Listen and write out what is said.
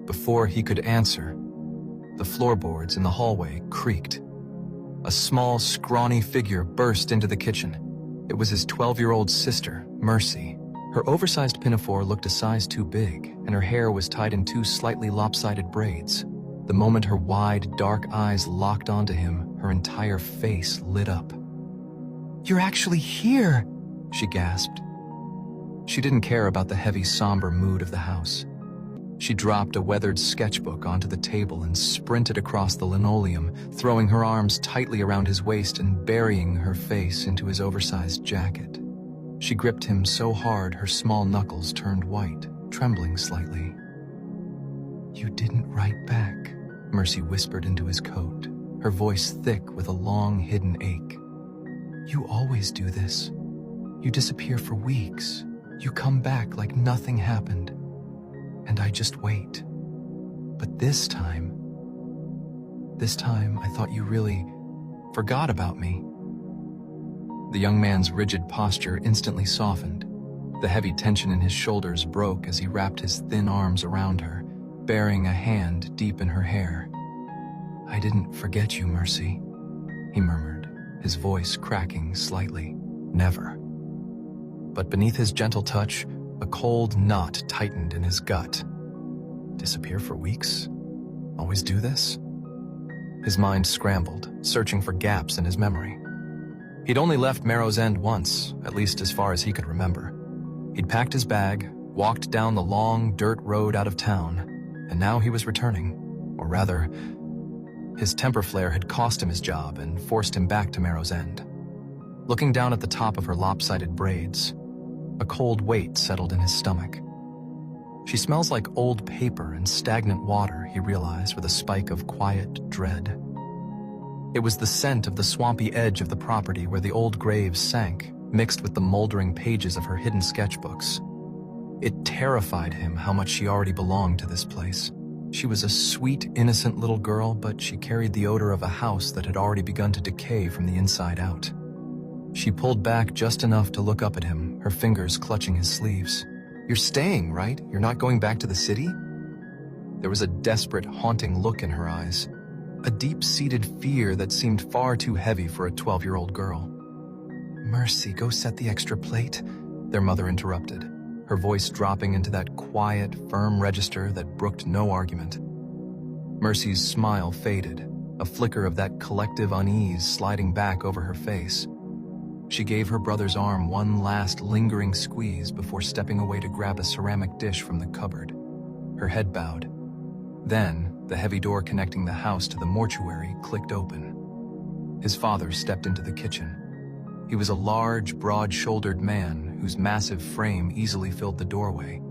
Before he could answer, the floorboards in the hallway creaked. A small, scrawny figure burst into the kitchen. It was his 12-year-old sister, Mercy. Her oversized pinafore looked a size too big, and her hair was tied in two slightly lopsided braids. The moment her wide, dark eyes locked onto him, her entire face lit up. "You're actually here!" she gasped. She didn't care about the heavy, somber mood of the house. She dropped a weathered sketchbook onto the table and sprinted across the linoleum, throwing her arms tightly around his waist and burying her face into his oversized jacket. She gripped him so hard her small knuckles turned white, trembling slightly. "You didn't write back," Mercy whispered into his coat, her voice thick with a long hidden ache. "You always do this. You disappear for weeks. You come back like nothing happened. And I just wait. But this time I thought you really forgot about me." The young man's rigid posture instantly softened. The heavy tension in his shoulders broke as he wrapped his thin arms around her, burying a hand deep in her hair. "I didn't forget you, Mercy," he murmured, his voice cracking slightly. "Never." But beneath his gentle touch, a cold knot tightened in his gut. Disappear for weeks? Always do this? His mind scrambled, searching for gaps in his memory. He'd only left MarrowsEnd once, at least as far as he could remember. He'd packed his bag, walked down the long dirt road out of town, and now he was returning. Or rather, his temper flare had cost him his job and forced him back to MarrowsEnd. Looking down at the top of her lopsided braids, a cold weight settled in his stomach. She smells like old paper and stagnant water, he realized with a spike of quiet dread. It was the scent of the swampy edge of the property where the old graves sank, mixed with the moldering pages of her hidden sketchbooks. It terrified him how much she already belonged to this place. She was a sweet, innocent little girl, but she carried the odor of a house that had already begun to decay from the inside out. She pulled back just enough to look up at him, her fingers clutching his sleeves. "You're staying, right? You're not going back to the city?" There was a desperate, haunting look in her eyes, a deep-seated fear that seemed far too heavy for a 12-year-old girl. "Mercy, go set the extra plate," their mother interrupted, her voice dropping into that quiet, firm register that brooked no argument. Mercy's smile faded, a flicker of that collective unease sliding back over her face. She gave her brother's arm one last lingering squeeze before stepping away to grab a ceramic dish from the cupboard. Her head bowed. Then, the heavy door connecting the house to the mortuary clicked open. His father stepped into the kitchen. He was a large, broad-shouldered man whose massive frame easily filled the doorway,